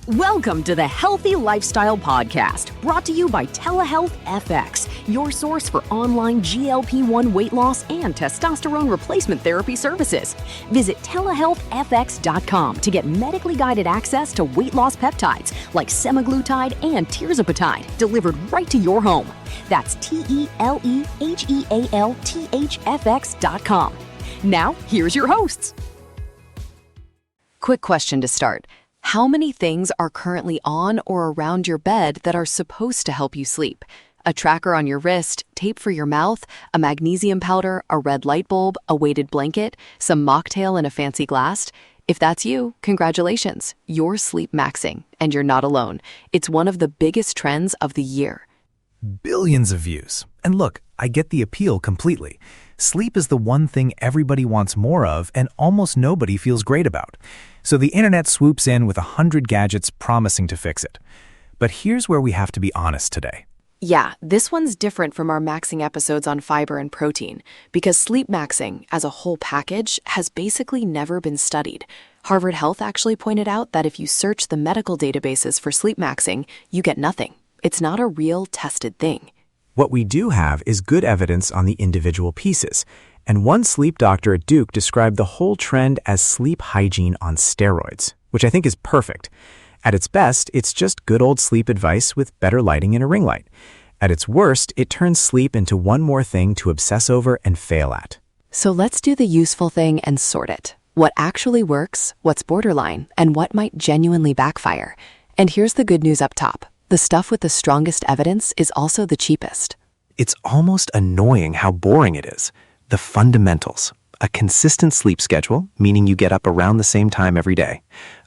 Welcome to the Healthy Lifestyle Podcast, brought to you by Telehealth FX, your source for online GLP-1 weight loss and testosterone replacement therapy services. Visit telehealthfx.com to get medically guided access to weight loss peptides like semaglutide and tirzepatide delivered right to your home. That's telehealthfx.com. Now, here's your hosts. Quick question to start. How many things are currently on or around your bed that are supposed to help you sleep? A tracker on your wrist, tape for your mouth, a magnesium powder, a red light bulb, a weighted blanket, some mocktail in a fancy glass? If that's you, congratulations. You're Sleepmaxxing, and you're not alone. It's one of the biggest trends of the year. Billions of views. And look, I get the appeal completely. Sleep is the one thing everybody wants more of and almost nobody feels great about. So the internet swoops in with 100 gadgets promising to fix it. But here's where we have to be honest today. Yeah, this one's different from our maxing episodes on fiber and protein, because Sleepmaxxing, as a whole package, has basically never been studied. Harvard Health actually pointed out that if you search the medical databases for Sleepmaxxing, you get nothing. It's not a real tested thing. What we do have is good evidence on the individual pieces, and one sleep doctor at Duke described the whole trend as sleep hygiene on steroids, which I think is perfect. At its best, it's just good old sleep advice with better lighting and a ring light. At its worst, it turns sleep into one more thing to obsess over and fail at. So let's do the useful thing and sort it. What actually works, what's borderline, and what might genuinely backfire. And here's the good news up top. The stuff with the strongest evidence is also the cheapest. It's almost annoying how boring it is. The fundamentals. A consistent sleep schedule, meaning you get up around the same time every day.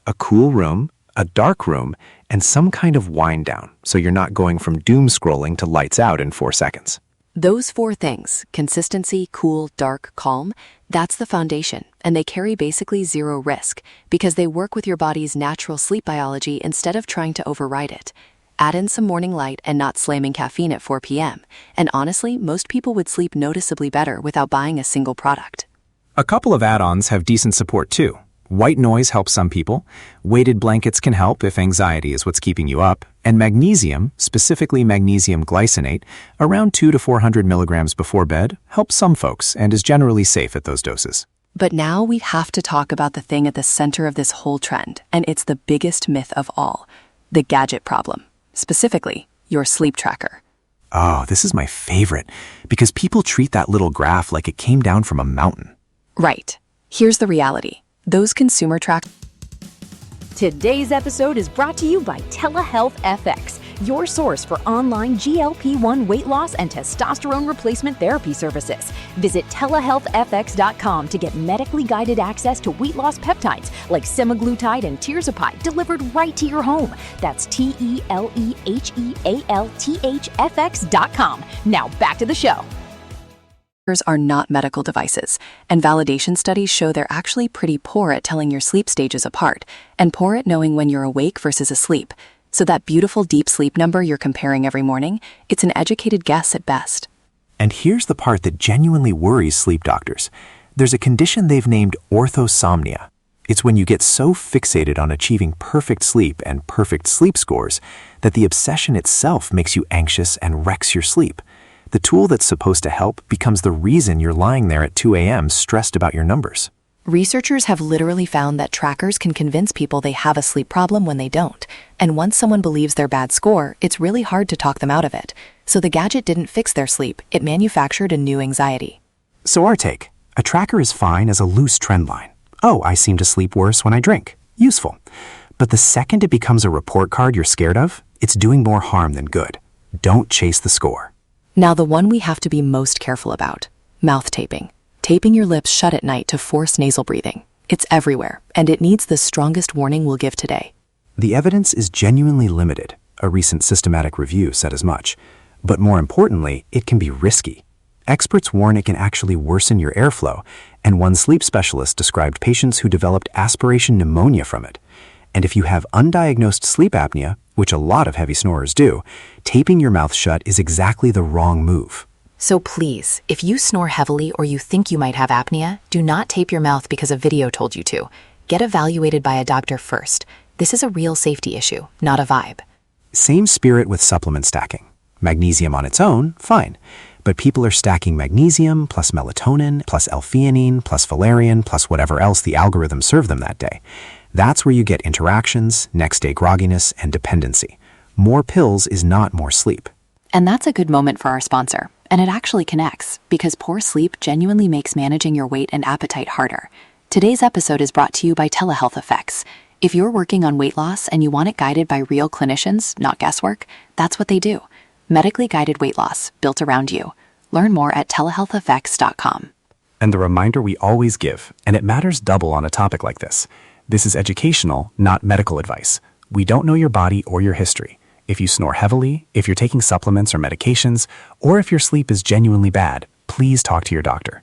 A cool room, a dark room, and some kind of wind down, so you're not going from doom scrolling to lights out in 4 seconds. Those 4 things, consistency, cool, dark, calm, that's the foundation, and they carry basically zero risk because they work with your body's natural sleep biology instead of trying to override it. Add in some morning light and not slamming caffeine at 4 p.m. And honestly, most people would sleep noticeably better without buying a single product. A couple of add-ons have decent support too. White noise helps some people. Weighted blankets can help if anxiety is what's keeping you up. And magnesium, specifically magnesium glycinate, around 200 to 400 milligrams before bed, helps some folks and is generally safe at those doses. But now we have to talk about the thing at the center of this whole trend, and it's the biggest myth of all, the gadget problem. Specifically, your sleep tracker. Oh, this is my favorite, because people treat that little graph like it came down from a mountain. Right. Here's the reality. Those consumer trackers. Today's episode is brought to you by Telehealth FX, your source for online GLP-1 weight loss and testosterone replacement therapy services. Visit telehealthfx.com to get medically guided access to weight loss peptides like semaglutide and tirzepatide delivered right to your home. That's telehealthfx.com. Now back to the show. Are not medical devices, and validation studies show they're actually pretty poor at telling your sleep stages apart, and poor at knowing when you're awake versus asleep. So that beautiful deep sleep number you're comparing every morning, it's an educated guess at best. And here's the part that genuinely worries sleep doctors. There's a condition they've named orthosomnia. It's when you get so fixated on achieving perfect sleep and perfect sleep scores that the obsession itself makes you anxious and wrecks your sleep. The tool that's supposed to help becomes the reason you're lying there at 2 a.m. stressed about your numbers. Researchers have literally found that trackers can convince people they have a sleep problem when they don't. And once someone believes their bad score, it's really hard to talk them out of it. So the gadget didn't fix their sleep, it manufactured a new anxiety. So our take, a tracker is fine as a loose trend line. Oh, I seem to sleep worse when I drink. Useful. But the second it becomes a report card you're scared of, it's doing more harm than good. Don't chase the score. Now the one we have to be most careful about, mouth taping. Taping your lips shut at night to force nasal breathing. It's everywhere, and it needs the strongest warning we'll give today. The evidence is genuinely limited. A recent systematic review said as much. But more importantly, it can be risky. Experts warn it can actually worsen your airflow, and one sleep specialist described patients who developed aspiration pneumonia from it. And if you have undiagnosed sleep apnea, which a lot of heavy snorers do, taping your mouth shut is exactly the wrong move. So please, if you snore heavily or you think you might have apnea, do not tape your mouth because a video told you to. Get evaluated by a doctor first. This is a real safety issue, not a vibe. Same spirit with supplement stacking. Magnesium on its own, fine. But people are stacking magnesium plus melatonin plus L-theanine plus valerian plus whatever else the algorithm served them that day. That's where you get interactions, next-day grogginess, and dependency. More pills is not more sleep. And that's a good moment for our sponsor. And it actually connects, because poor sleep genuinely makes managing your weight and appetite harder. Today's episode is brought to you by Telehealth Effects. If you're working on weight loss and you want it guided by real clinicians, not guesswork, that's what they do. Medically guided weight loss, built around you. Learn more at telehealtheffects.com. And the reminder we always give, and it matters double on a topic like this. This is educational, not medical advice. We don't know your body or your history. If you snore heavily, if you're taking supplements or medications, or if your sleep is genuinely bad, please talk to your doctor.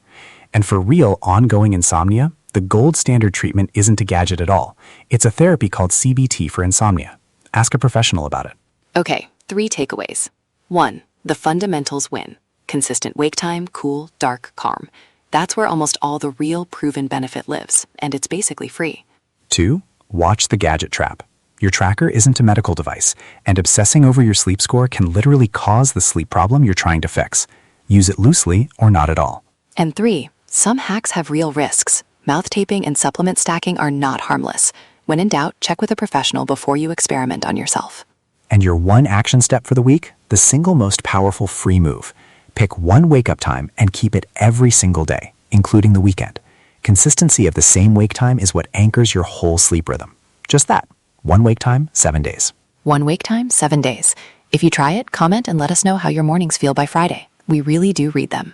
And for real ongoing insomnia, the gold standard treatment isn't a gadget at all. It's a therapy called CBT for insomnia. Ask a professional about it. Okay, 3 takeaways. 1. The fundamentals win. Consistent wake time, cool, dark, calm. That's where almost all the real proven benefit lives, and it's basically free. 2. Watch the gadget trap. Your tracker isn't a medical device, and obsessing over your sleep score can literally cause the sleep problem you're trying to fix. Use it loosely or not at all. And 3. Some hacks have real risks. Mouth taping and supplement stacking are not harmless. When in doubt, check with a professional before you experiment on yourself. And your one action step for the week? The single most powerful free move. Pick one wake-up time and keep it every single day, including the weekend. Consistency of the same wake time is what anchors your whole sleep rhythm. Just that. One wake time, 7 days. One wake time, 7 days. If you try it, comment and let us know how your mornings feel by Friday. We really do read them.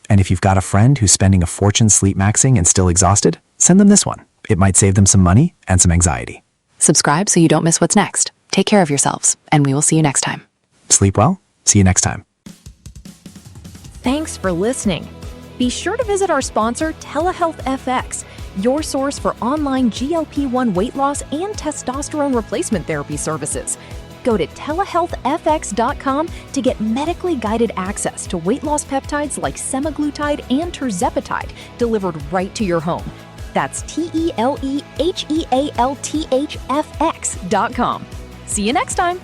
And if you've got a friend who's spending a fortune sleepmaxing and still exhausted, send them this one. It might save them some money and some anxiety. Subscribe so you don't miss what's next. Take care of yourselves, and we will see you next time. Sleep well. See you next time. Thanks for listening. Be sure to visit our sponsor, Telehealth FX, your source for online GLP-1 weight loss and testosterone replacement therapy services. Go to telehealthfx.com to get medically guided access to weight loss peptides like semaglutide and tirzepatide delivered right to your home. That's telehealthfx.com. See you next time.